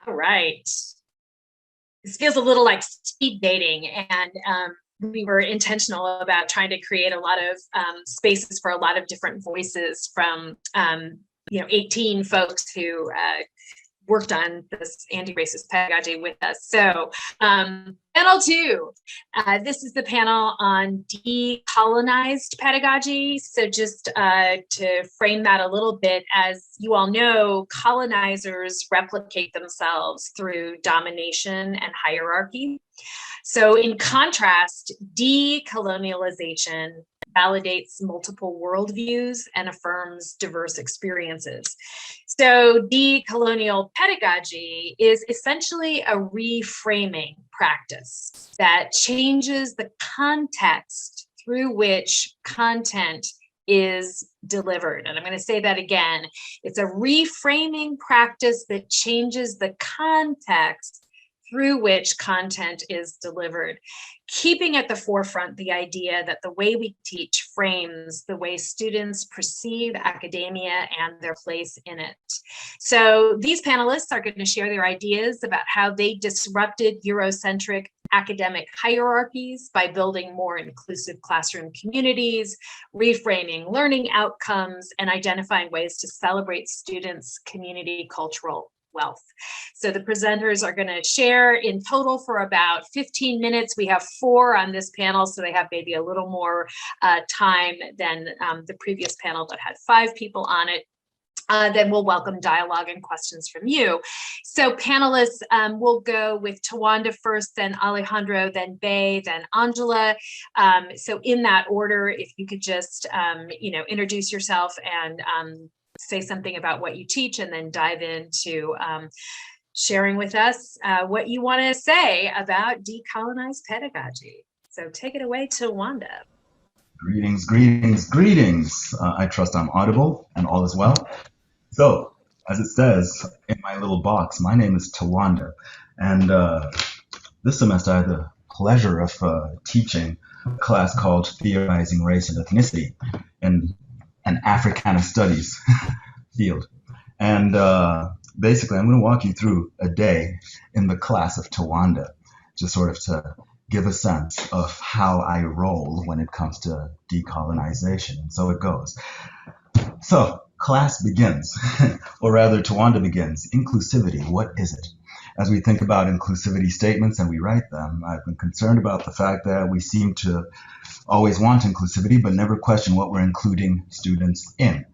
All right. This feels a little like speed dating, and we were intentional about trying to create a lot of spaces for a lot of different voices from 18 folks who worked on this anti-racist pedagogy with us. So panel 2, this is the panel on decolonized pedagogy. So just to frame that a little bit, as you all know, colonizers replicate themselves through domination and hierarchy. So in contrast, decolonialization validates multiple worldviews and affirms diverse experiences. So decolonial pedagogy is essentially a reframing practice that changes the context through which content is delivered. And I'm going to say that again. It's a reframing practice that changes the context through which content is delivered, keeping at the forefront the idea that the way we teach frames the way students perceive academia and their place in it. So these panelists are going to share their ideas about how they disrupted Eurocentric academic hierarchies by building more inclusive classroom communities, reframing learning outcomes, and identifying ways to celebrate students' community cultural wealth. So the presenters are going to share in total for about 15 minutes. We have 4 on this panel, so they have maybe a little more time than the previous panel that had 5 people on it. Then we'll welcome dialogue and questions from you. So panelists, we'll go with Tawanda first, then Alejandro, then Bay, then Angela. So in that order, if you could just, introduce yourself and say something about what you teach, and then dive into sharing with us what you want to say about decolonized pedagogy. So take it away, Tawanda. Greetings, greetings, greetings. I trust I'm audible and all is well. So, as it says in my little box, my name is Tawanda, and this semester I had the pleasure of teaching a class called Theorizing Race and Ethnicity in an Africana Studies field. And basically, I'm going to walk you through a day in the class of Tawanda, just sort of to give a sense of how I roll when it comes to decolonization. And so it goes. So, class begins, or rather Tawanda begins. Inclusivity, what is it? As we think about inclusivity statements and we write them, I've been concerned about the fact that we seem to always want inclusivity, but never question what we're including students in.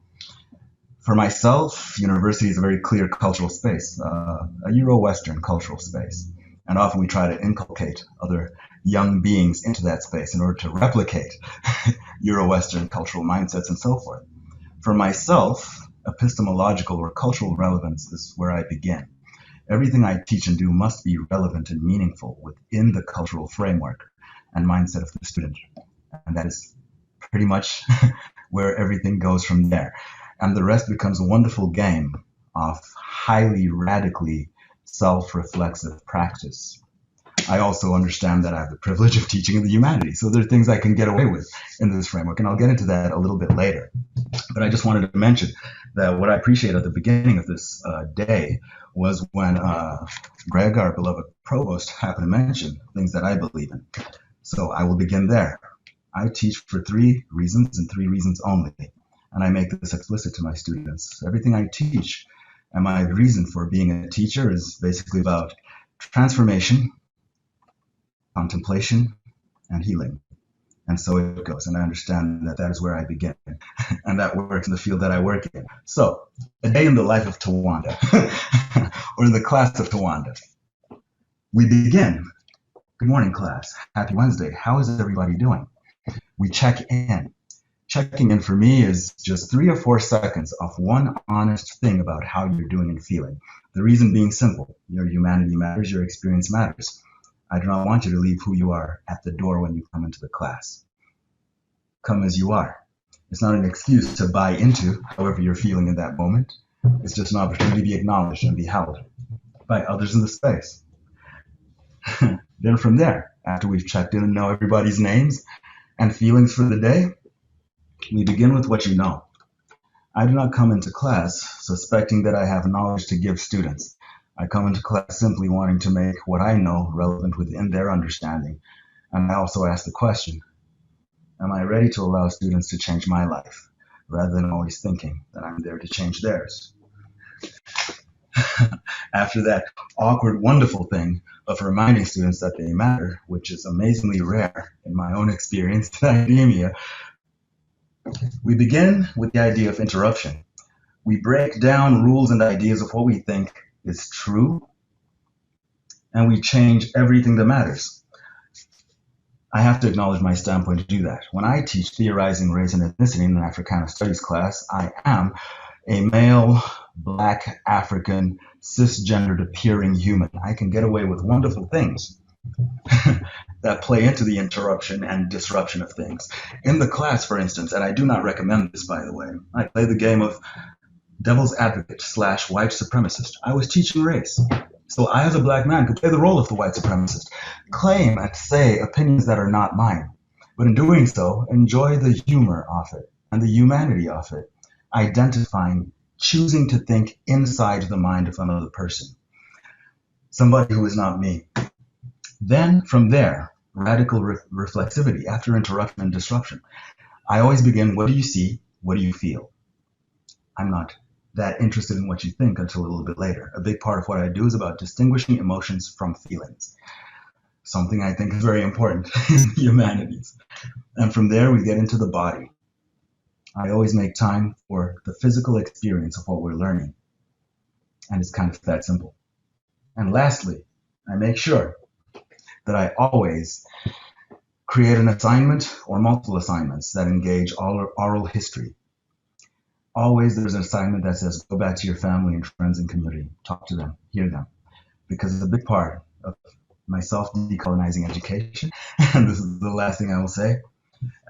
For myself, university is a very clear cultural space, a Euro-Western cultural space. And often we try to inculcate other young beings into that space in order to replicate Euro-Western cultural mindsets and so forth. For myself, epistemological or cultural relevance is where I begin. Everything I teach and do must be relevant and meaningful within the cultural framework and mindset of the student. And that is pretty much where everything goes from there. And the rest becomes a wonderful game of highly radically self-reflexive practice. I also understand that I have the privilege of teaching in the humanities, so there are things I can get away with in this framework, and I'll get into that a little bit later. But I just wanted to mention that what I appreciate at the beginning of this day was when Greg, our beloved provost, happened to mention things that I believe in. So I will begin there. I teach for 3 reasons and 3 reasons only, and I make this explicit to my students. Everything I teach and my reason for being a teacher is basically about transformation, contemplation, and healing. And so it goes. And I understand that that is where I begin. And that works in the field that I work in. So, a day in the life of Tawanda, or in the class of Tawanda. We begin. Good morning, class. Happy Wednesday. How is everybody doing? We check in. Checking in for me is just 3 or 4 seconds of one honest thing about how you're doing and feeling. The reason being simple. Your humanity matters, your experience matters. I do not want you to leave who you are at the door when you come into the class. Come as you are. It's not an excuse to buy into however you're feeling in that moment. It's just an opportunity to be acknowledged and be held by others in the space. Then from there, after we've checked in and know everybody's names and feelings for the day, we begin with what you know. I do not come into class suspecting that I have knowledge to give students. I come into class simply wanting to make what I know relevant within their understanding. And I also ask the question, am I ready to allow students to change my life, rather than always thinking that I'm there to change theirs? After that awkward, wonderful thing of reminding students that they matter, which is amazingly rare in my own experience in academia, we begin with the idea of interruption. We break down rules and ideas of what we think is true, and we change everything that matters. I have to acknowledge my standpoint to do that. When I teach theorizing race and ethnicity in an Africana studies class, I am a male, black, African, cisgendered appearing human. I can get away with wonderful things that play into the interruption and disruption of things. In the class, for instance, and I do not recommend this, by the way, I play the game of devil's advocate / white supremacist. I was teaching race. So I, as a black man, could play the role of the white supremacist, claim and say opinions that are not mine, but in doing so, enjoy the humor of it and the humanity of it, identifying, choosing to think inside the mind of another person, somebody who is not me. Then, from there, radical reflexivity after interruption and disruption. I always begin, what do you see? What do you feel? I'm not that interested in what you think until a little bit later. A big part of what I do is about distinguishing emotions from feelings, something I think is very important in the humanities. And from there, we get into the body. I always make time for the physical experience of what we're learning. And it's kind of that simple. And lastly, I make sure that I always create an assignment or multiple assignments that engage oral history. Always there's an assignment that says, go back to your family and friends and community, talk to them, hear them. Because it's a big part of myself decolonizing education, and this is the last thing I will say.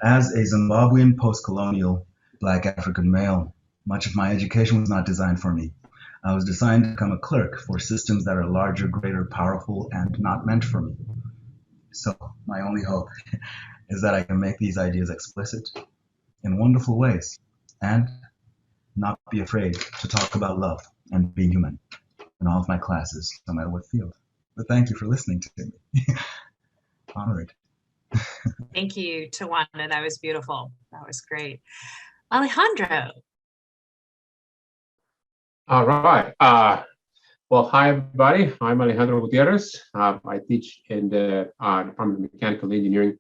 As a Zimbabwean post-colonial Black African male, much of my education was not designed for me. I was designed to become a clerk for systems that are larger, greater, powerful, and not meant for me. So my only hope is that I can make these ideas explicit in wonderful ways, and not be afraid to talk about love and being human in all of my classes, no matter what field. But thank you for listening to me. Honored. Thank you, Tawanda. That was beautiful. That was great. Alejandro. All right. Well, hi, everybody. I'm Alejandro Gutierrez. I teach in the Department of Mechanical Engineering.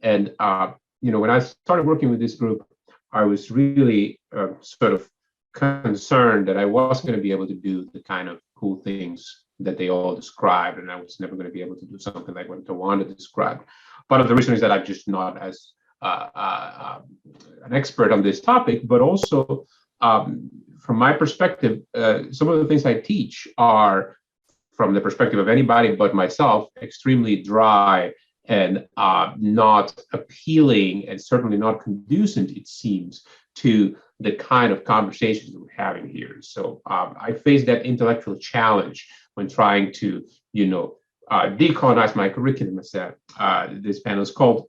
And, when I started working with this group, I was really sort of concerned that I wasn't going to be able to do the kind of cool things that they all described, and I was never going to be able to do something like what Tawanda described. Part of the reason is that I'm just not as an expert on this topic, but also from my perspective, some of the things I teach are, from the perspective of anybody but myself, extremely dry and not appealing, and certainly not conducive, it seems, to the kind of conversations that we're having here. So I face that intellectual challenge when trying to, decolonize my curriculum, as this panel is called.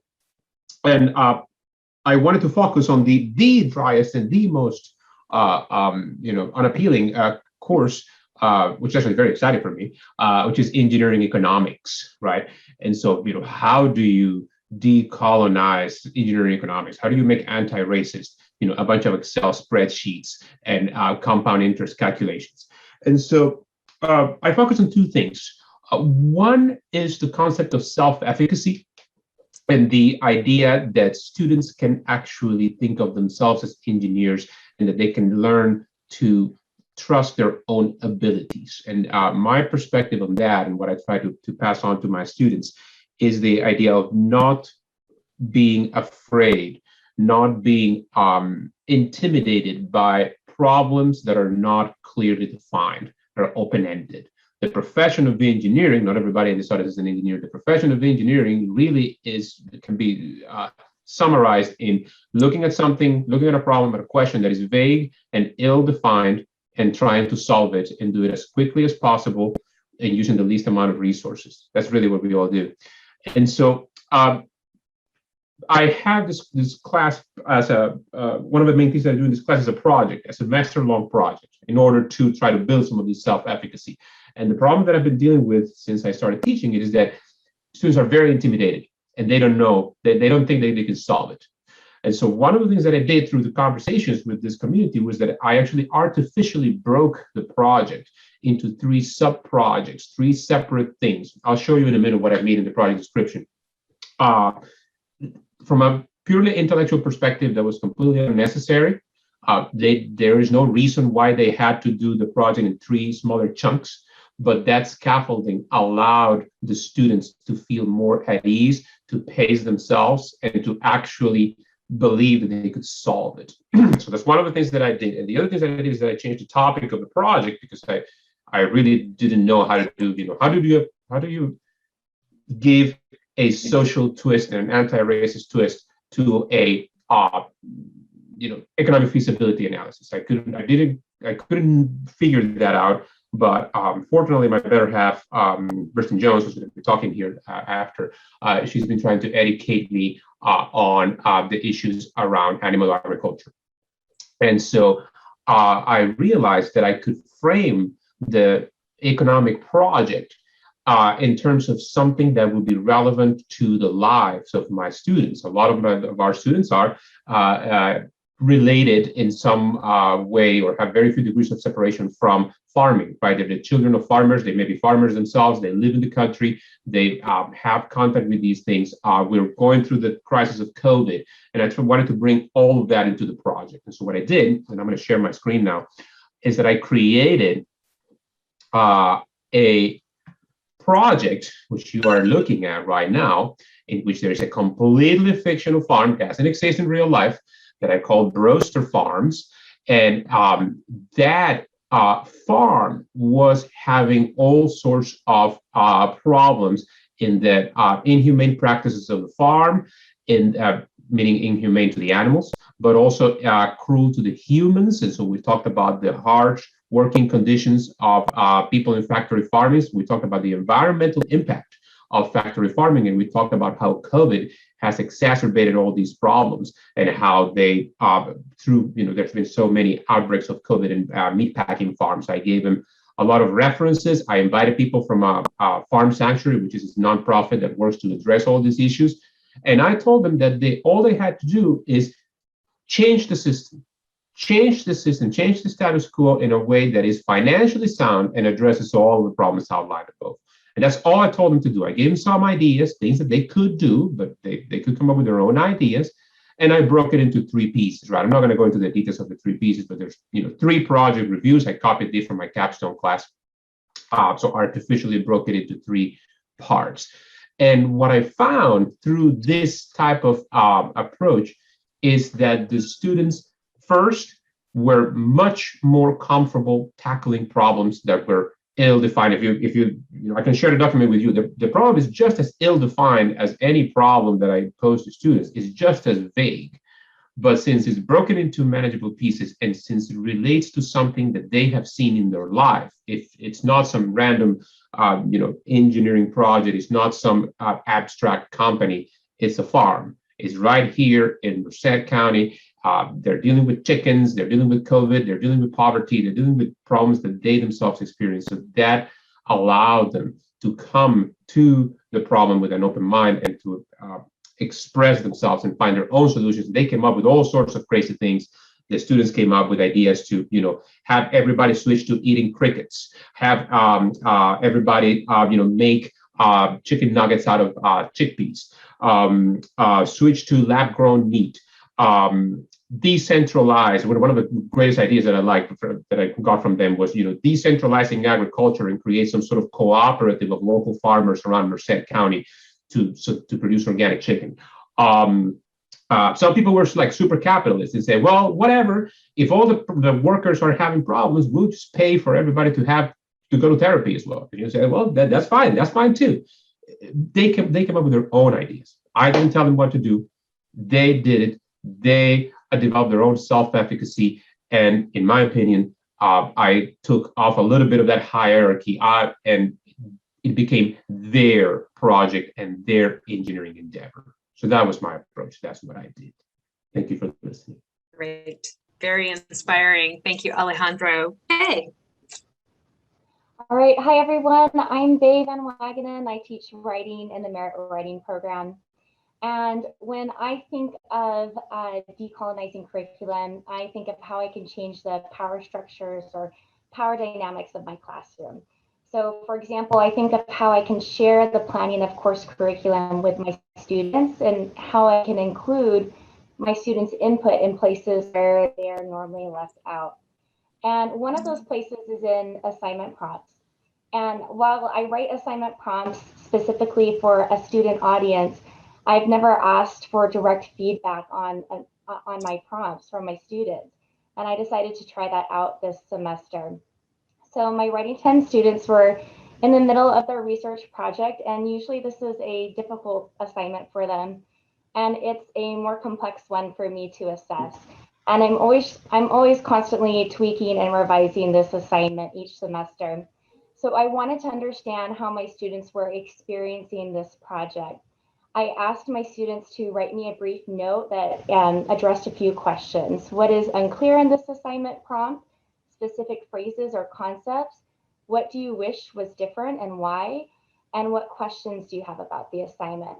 And I wanted to focus on the driest and the most unappealing course, which is actually very exciting for me, which is engineering economics, right? And so, how do you decolonize engineering economics? How do you make anti-racist, a bunch of Excel spreadsheets and compound interest calculations? And so I focus on two things. One is the concept of self-efficacy, and the idea that students can actually think of themselves as engineers, and that they can learn to trust their own abilities. And my perspective on that, and what I try to pass on to my students, is the idea of not being afraid, not being intimidated by problems that are not clearly defined, that are open-ended. The profession of engineering, not everybody in this audience is an engineer, the profession of engineering really can be summarized in looking at a problem, at a question that is vague and ill-defined, and trying to solve it and do it as quickly as possible and using the least amount of resources. That's really what we all do. And so I have this class as one of the main things that I do in this class is a project, a semester-long project, in order to try to build some of this self-efficacy. And the problem that I've been dealing with since I started teaching it is that students are very intimidated and they don't know, they don't think they can solve it. And so one of the things that I did through the conversations with this community was that I actually artificially broke the project into 3 sub-projects, 3 separate things. I'll show you in a minute what I mean in the project description. From a purely intellectual perspective, that was completely unnecessary. There is no reason why they had to do the project in 3 smaller chunks, but that scaffolding allowed the students to feel more at ease, to pace themselves, and to actually believe that they could solve it. So that's one of the things that I did. And the other things that I did is that I changed the topic of the project because I really didn't know how to do, how do you give a social twist and an anti-racist twist to a economic feasibility analysis. I couldn't figure that out. But fortunately, my better half, Kristen Jones, who's going to be talking here after, she's been trying to educate me on the issues around animal agriculture. And so I realized that I could frame the economic project in terms of something that would be relevant to the lives of my students. A lot of our students are related in some way or have very few degrees of separation from farming, right? They're the children of farmers. They may be farmers themselves. They live in the country. They have contact with these things. We're going through the crisis of COVID, and I wanted to bring all of that into the project. And so what I did, and I'm going to share my screen now, is that I created a project, which you are looking at right now, in which there is a completely fictional farm, doesn't exist in real life, that I called Broster Farms. And that farm was having all sorts of problems in the inhumane practices of the farm, meaning inhumane to the animals, but also cruel to the humans. And so we talked about the harsh working conditions of people in factory farming. We talked about the environmental impact of factory farming, and we talked about how COVID has exacerbated all these problems and how they, there's been so many outbreaks of COVID in meatpacking farms. I gave them a lot of references. I invited people from Farm Sanctuary, which is this nonprofit that works to address all these issues. And I told them that all they had to do is change the system, change the status quo in a way that is financially sound and addresses all the problems outlined above. And that's all I told them to do. I gave them some ideas, things that they could do, but they could come up with their own ideas. And I broke it into 3 pieces, right? I'm not going to go into the details of the 3 pieces, but there's 3 project reviews. I copied these from my capstone class. So artificially broke it into 3 parts. And what I found through this type of approach is that the students first were much more comfortable tackling problems that were ill-defined. If you I can share the document with you. The problem is just as ill-defined as any problem that I pose to students. It's just as vague. But since it's broken into manageable pieces and since it relates to something that they have seen in their life, if it's not some random engineering project, it's not some abstract company, it's a farm. It's right here in Merced County. They're dealing with chickens, they're dealing with COVID, they're dealing with poverty, they're dealing with problems that they themselves experience. So that allowed them to come to the problem with an open mind and to express themselves and find their own solutions. They came up with all sorts of crazy things. The students came up with ideas to, have everybody switch to eating crickets, have everybody, make chicken nuggets out of chickpeas, switch to lab-grown meat. Decentralized. One of the greatest ideas that I liked that I got from them was, decentralizing agriculture and create some sort of cooperative of local farmers around Merced County to produce organic chicken. Some people were like super capitalists and say, well, whatever. If all the workers are having problems, we'll just pay for everybody to go to therapy as well. And you say, well, that's fine. That's fine too. They came up with their own ideas. I didn't tell them what to do. They did it. They developed their own self-efficacy. And in my opinion, I took off a little bit of that hierarchy and it became their project and their engineering endeavor. So that was my approach. That's what I did. Thank you for listening. Great. Very inspiring. Thank you, Alejandro. Hey. All right, hi everyone. I'm Bae Van Wagenen. I teach writing in the Merit Writing program. And when I think of decolonizing curriculum, I think of how I can change the power structures or power dynamics of my classroom. So for example, I think of how I can share the planning of course curriculum with my students and how I can include my students' input in places where they are normally left out. And one of those places is in assignment prompts. And while I write assignment prompts specifically for a student audience, I've never asked for direct feedback on my prompts from my students. And I decided to try that out this semester. So my Writing 10 students were in the middle of their research project, and usually this is a difficult assignment for them. And it's a more complex one for me to assess. And I'm always constantly tweaking and revising this assignment each semester. So I wanted to understand how my students were experiencing this project. I asked my students to write me a brief note that addressed a few questions. What is unclear in this assignment prompt? Specific phrases or concepts? What do you wish was different and why? And what questions do you have about the assignment?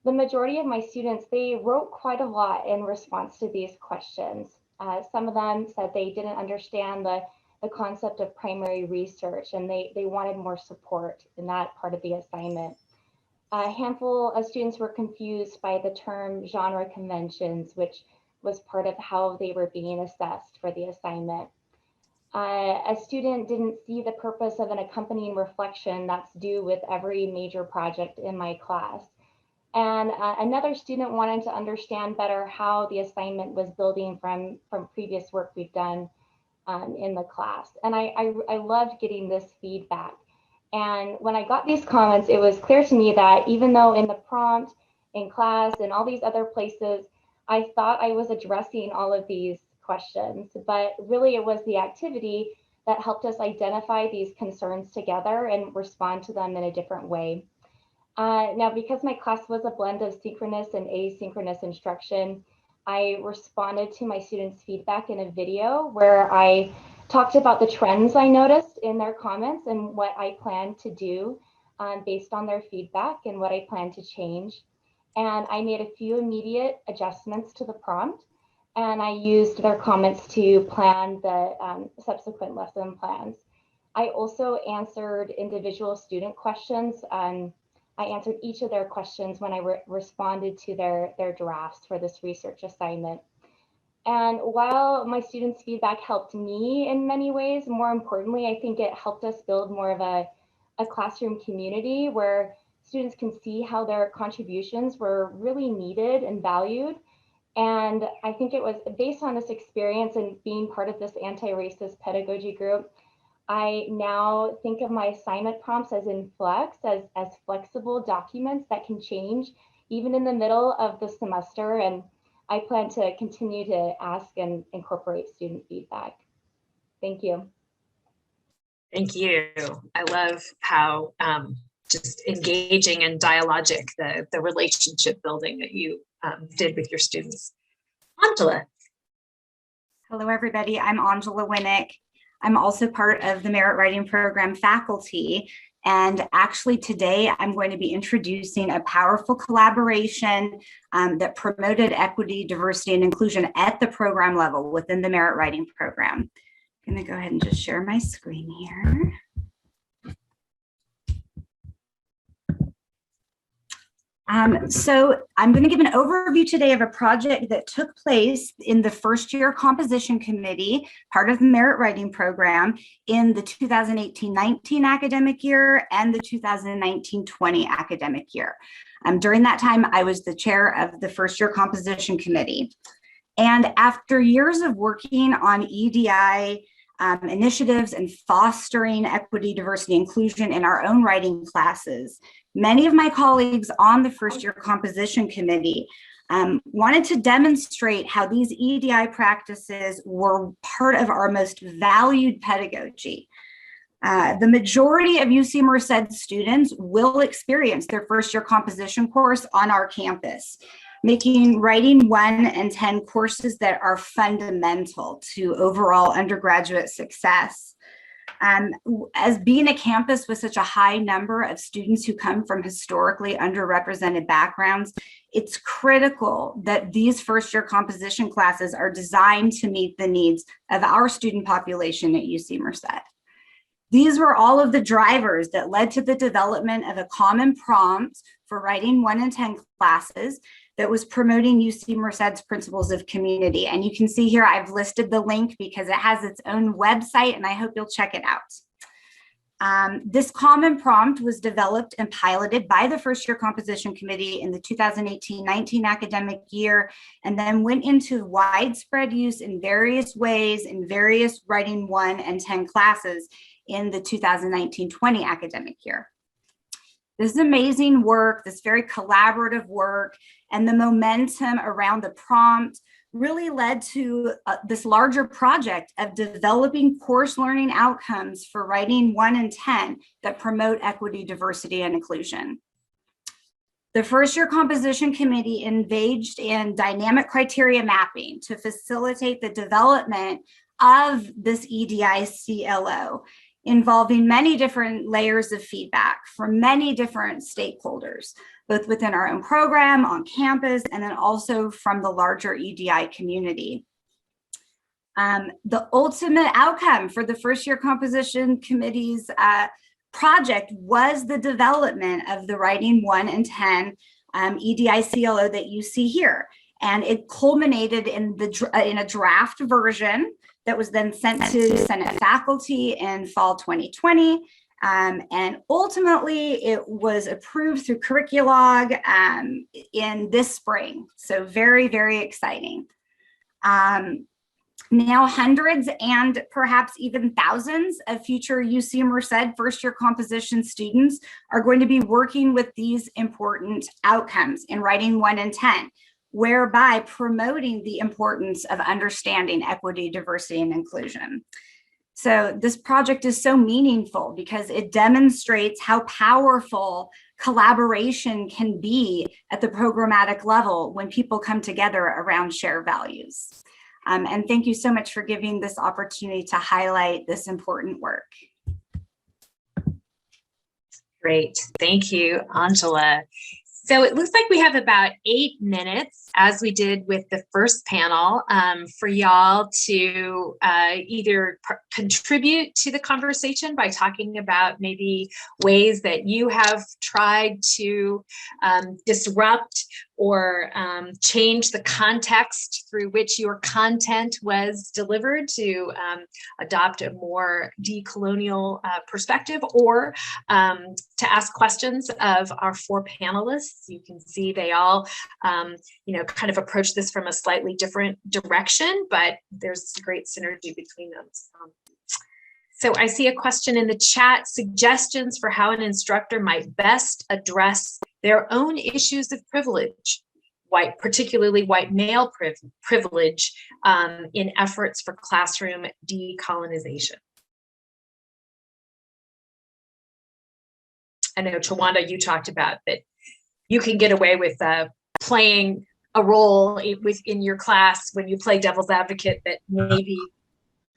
The majority of my students, they wrote quite a lot in response to these questions. Some of them said they didn't understand the concept of primary research and they wanted more support in that part of the assignment. A handful of students were confused by the term genre conventions, which was part of how they were being assessed for the assignment. A student didn't see the purpose of an accompanying reflection that's due with every major project in my class. And another student wanted to understand better how the assignment was building from previous work we've done in the class. And I loved getting this feedback. And when I got these comments, it was clear to me that even though in the prompt, in class, and all these other places, I thought I was addressing all of these questions, but really it was the activity that helped us identify these concerns together and respond to them in a different way. Now, because my class was a blend of synchronous and asynchronous instruction, I responded to my students' feedback in a video where I talked about the trends I noticed in their comments and what I plan to do based on their feedback and what I plan to change. And I made a few immediate adjustments to the prompt, and I used their comments to plan the subsequent lesson plans. I also answered individual student questions. I answered each of their questions when I responded to their drafts for this research assignment. And while my students' feedback helped me in many ways, more importantly, I think it helped us build more of a classroom community where students can see how their contributions were really needed and valued. And I think it was based on this experience and being part of this anti-racist pedagogy group, I now think of my assignment prompts as in flux, as flexible documents that can change even in the middle of the semester. And I plan to continue to ask and incorporate student feedback. Thank you. Thank you. I love how just engaging and dialogic the relationship building that you did with your students. Angela. Hello, everybody. I'm Angela Winnick. I'm also part of the Merit Writing Program faculty. And actually today I'm going to be introducing a powerful collaboration that promoted equity, diversity, and inclusion at the program level within the Merit Writing Program. I'm going to go ahead and just share my screen here. So I'm going to give an overview today of a project that took place in the first year composition committee, part of the Merit Writing Program, in the 2018-19 academic year and the 2019-20 academic year. During that time, I was the chair of the first year composition committee. And after years of working on EDI initiatives and fostering equity, diversity, inclusion in our own writing classes, many of my colleagues on the first year composition committee wanted to demonstrate how these EDI practices were part of our most valued pedagogy. The majority of UC Merced students will experience their first year composition course on our campus, making Writing 1 and 10 courses that are fundamental to overall undergraduate success. As being a campus with such a high number of students who come from historically underrepresented backgrounds, it's critical that these first-year composition classes are designed to meet the needs of our student population at UC Merced. These were all of the drivers that led to the development of a common prompt for writing 1 in 10 classes that was promoting UC Merced's principles of community. And you can see here, I've listed the link because it has its own website, and I hope you'll check it out. This common prompt was developed and piloted by the first-year composition committee in the 2018-19 academic year, and then went into widespread use in various ways in various writing 1 and 10 classes in the 2019-20 academic year. This is amazing work, this very collaborative work, and the momentum around the prompt really led to this larger project of developing course learning outcomes for writing 1 in 10 that promote equity, diversity, and inclusion. The first-year composition committee engaged in dynamic criteria mapping to facilitate the development of this EDI CLO, involving many different layers of feedback from many different stakeholders, both within our own program, on campus, and then also from the larger EDI community. The ultimate outcome for the first-year composition committee's project was the development of the writing 1 in 10 EDI CLO that you see here. And it culminated in a draft version that was then sent to Senate faculty in fall 2020. And ultimately, it was approved through Curriculog in this spring. So very, very exciting. Now, hundreds and perhaps even thousands of future UC Merced first-year composition students are going to be working with these important outcomes in writing 1 in 10. Whereby promoting the importance of understanding equity, diversity, and inclusion. So this project is so meaningful because it demonstrates how powerful collaboration can be at the programmatic level when people come together around shared values. And thank you so much for giving this opportunity to highlight this important work. Great, thank you, Angela. So it looks like we have about 8 minutes, as we did with the first panel, for y'all to either contribute to the conversation by talking about maybe ways that you have tried to disrupt or change the context through which your content was delivered to adopt a more decolonial perspective, or to ask questions of our 4 panelists. You can see they all, kind of approach this from a slightly different direction, but there's great synergy between them. So I see a question in the chat: suggestions for how an instructor might best address their own issues of privilege, particularly white male privilege, in efforts for classroom decolonization. I know, Tawanda, you talked about that you can get away with playing a role within your class when you play devil's advocate that maybe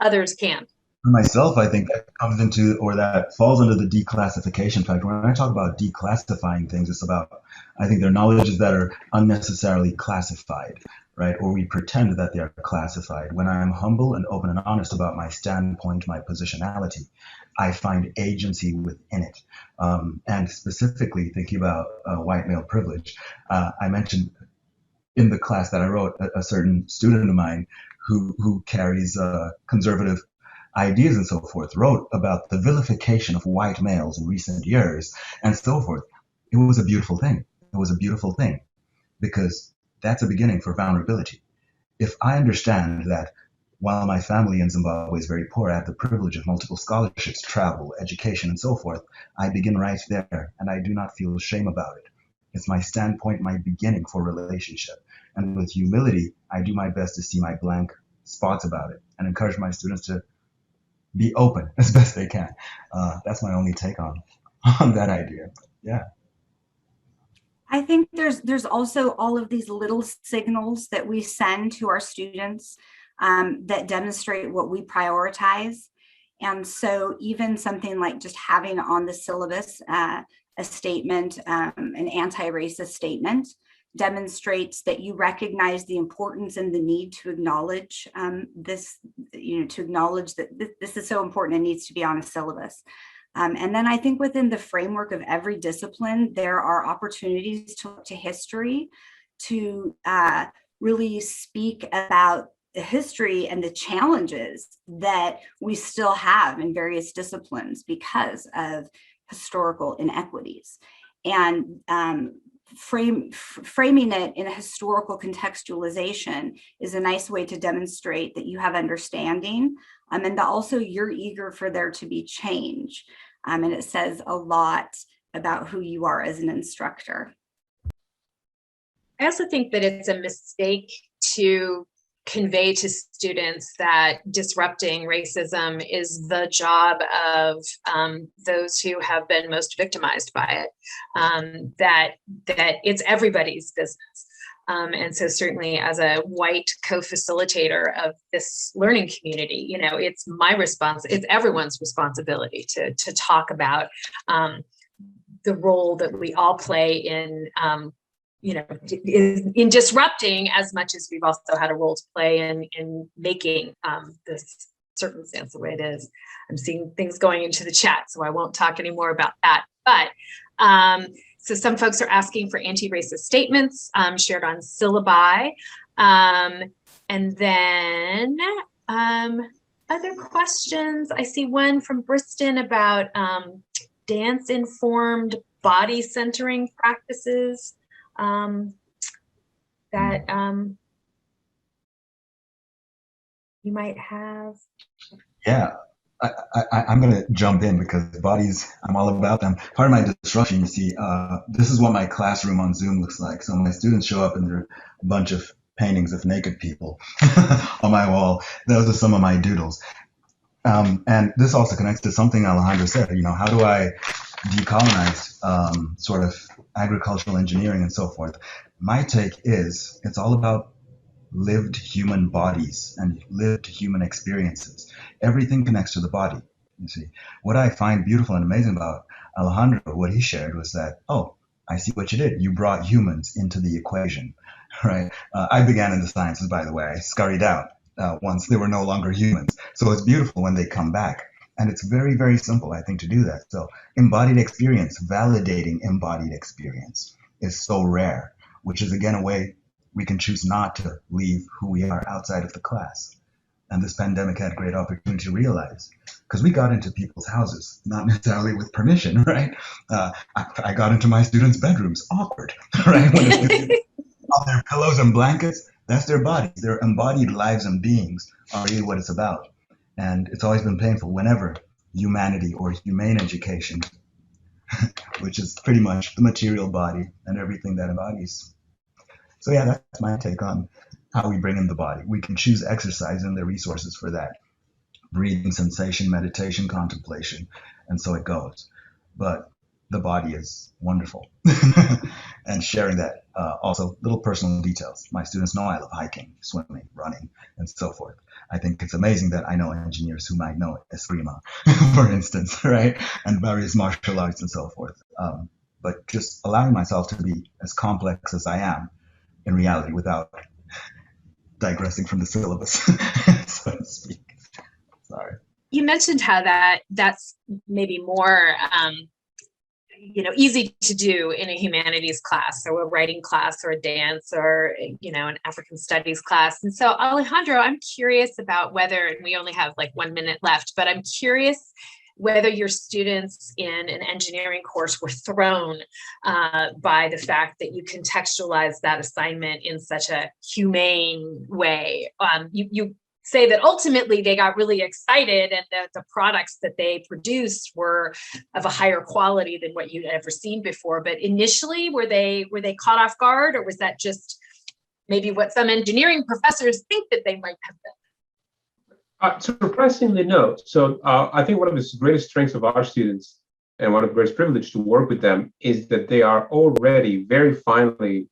others can't. For myself, I think that comes into, or that falls under the declassification factor. When I talk about declassifying things, it's about, I think, they're knowledges that are unnecessarily classified, right? Or we pretend that they are classified. When I'm humble and open and honest about my standpoint, my positionality, I find agency within it. And specifically thinking about white male privilege, I mentioned in the class that I wrote, a certain student of mine who carries conservative ideas and so forth, wrote about the vilification of white males in recent years and so forth. It was a beautiful thing. It was a beautiful thing because that's a beginning for vulnerability. If I understand that while my family in Zimbabwe is very poor, I have the privilege of multiple scholarships, travel, education, and so forth, I begin right there and I do not feel shame about it. It's my standpoint, my beginning for relationship. And with humility, I do my best to see my blank spots about it and encourage my students to be open as best they can. That's my only take on that idea. Yeah. I think there's also all of these little signals that we send to our students that demonstrate what we prioritize. And so even something like just having on the syllabus a statement, an anti-racist statement, demonstrates that you recognize the importance and the need to acknowledge this, to acknowledge that this is so important and needs to be on a syllabus. And then I think within the framework of every discipline, there are opportunities to look to history, to really speak about the history and the challenges that we still have in various disciplines because of historical inequities. And framing it in a historical contextualization is a nice way to demonstrate that you have understanding, and that also you're eager for there to be change. And it says a lot about who you are as an instructor. I also think that it's a mistake to convey to students that disrupting racism is the job of those who have been most victimized by it, that it's everybody's business. And so certainly as a white co-facilitator of this learning community, it's it's everyone's responsibility to talk about the role that we all play in in disrupting, as much as we've also had a role to play in making this circumstance the way it is. I'm seeing things going into the chat, so I won't talk anymore about that. But so some folks are asking for anti-racist statements shared on syllabi. And then other questions. I see one from Briston about dance-informed body centering practices. That you might have. Yeah, I'm going to jump in because bodies, I'm all about them. Part of my disruption, you see, this is what my classroom on Zoom looks like. So my students show up and there are a bunch of paintings of naked people on my wall. Those are some of my doodles. And this also connects to something Alejandro said, how do I decolonize sort of agricultural engineering and so forth? My take is it's all about lived human bodies and lived human experiences. Everything connects to the body, you see. What I find beautiful and amazing about Alejandro, what he shared was that, oh, I see what you did. You brought humans into the equation, right? I began in the sciences, by the way. I scurried out once they were no longer humans. So it's beautiful when they come back. And it's very, very simple, I think, to do that. So embodied experience, validating embodied experience is so rare, which is, again, a way we can choose not to leave who we are outside of the class. And this pandemic had a great opportunity to realize, because we got into people's houses, not necessarily with permission, right? I got into my students' bedrooms, awkward, right? When the students on their pillows and blankets, that's their bodies. Their embodied lives and beings are really what it's about. And it's always been painful whenever humanity or humane education, which is pretty much the material body and everything that embodies. So yeah, that's my take on how we bring in the body. We can choose exercise and the resources for that. Breathing, sensation, meditation, contemplation, and so it goes. But the body is wonderful. And sharing that, also little personal details. My students know I love hiking, swimming, running, and so forth. I think it's amazing that I know engineers who might know Eskrima, for instance, right? And various martial arts and so forth. But just allowing myself to be as complex as I am in reality without digressing from the syllabus, so to speak. Sorry. You mentioned how that's maybe more easy to do in a humanities class or a writing class or a dance or an African studies class. And so Alejandro, I'm curious about whether, and we only have like 1 minute left, but I'm curious whether your students in an engineering course were thrown by the fact that you contextualize that assignment in such a humane way. You say that ultimately they got really excited and that the products that they produced were of a higher quality than what you'd ever seen before. But initially, were they caught off guard, or was that just maybe what some engineering professors think that they might have been? Surprisingly, no. So I think one of the greatest strengths of our students and one of the greatest privilege to work with them is that they are already very finely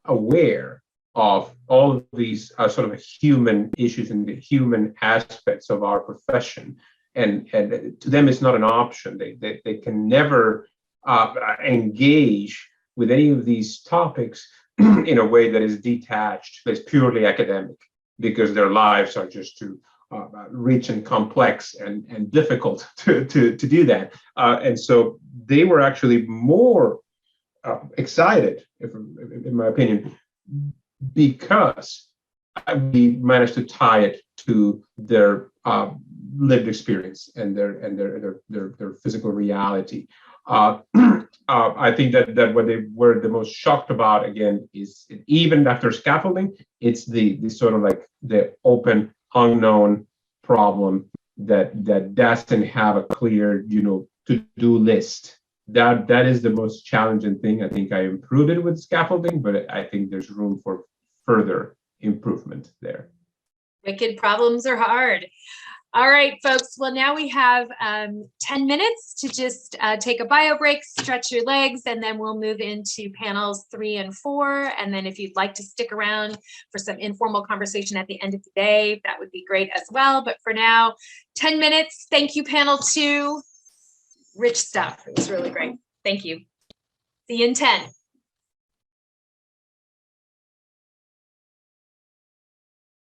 aware of all of these sort of human issues and the human aspects of our profession. and to them it's not an option. They can never engage with any of these topics in a way that is detached, that's purely academic, because their lives are just too rich and complex and difficult to do that. And so they were actually more excited, in my opinion, because we managed to tie it to their lived experience and their physical reality. I think that what they were the most shocked about, again, is even after scaffolding, it's the sort of like the open, unknown problem that doesn't have a clear, to-do list. That is the most challenging thing. I think I improved it with scaffolding, but I think there's room for further improvement there. Wicked problems are hard. All right, folks. Well, now we have 10 minutes to just take a bio break, stretch your legs, and then we'll move into panels 3 and 4. And then if you'd like to stick around for some informal conversation at the end of the day, that would be great as well. But for now, 10 minutes. Thank you, panel 2. Rich stuff. It was really great. Thank you. See you in 10.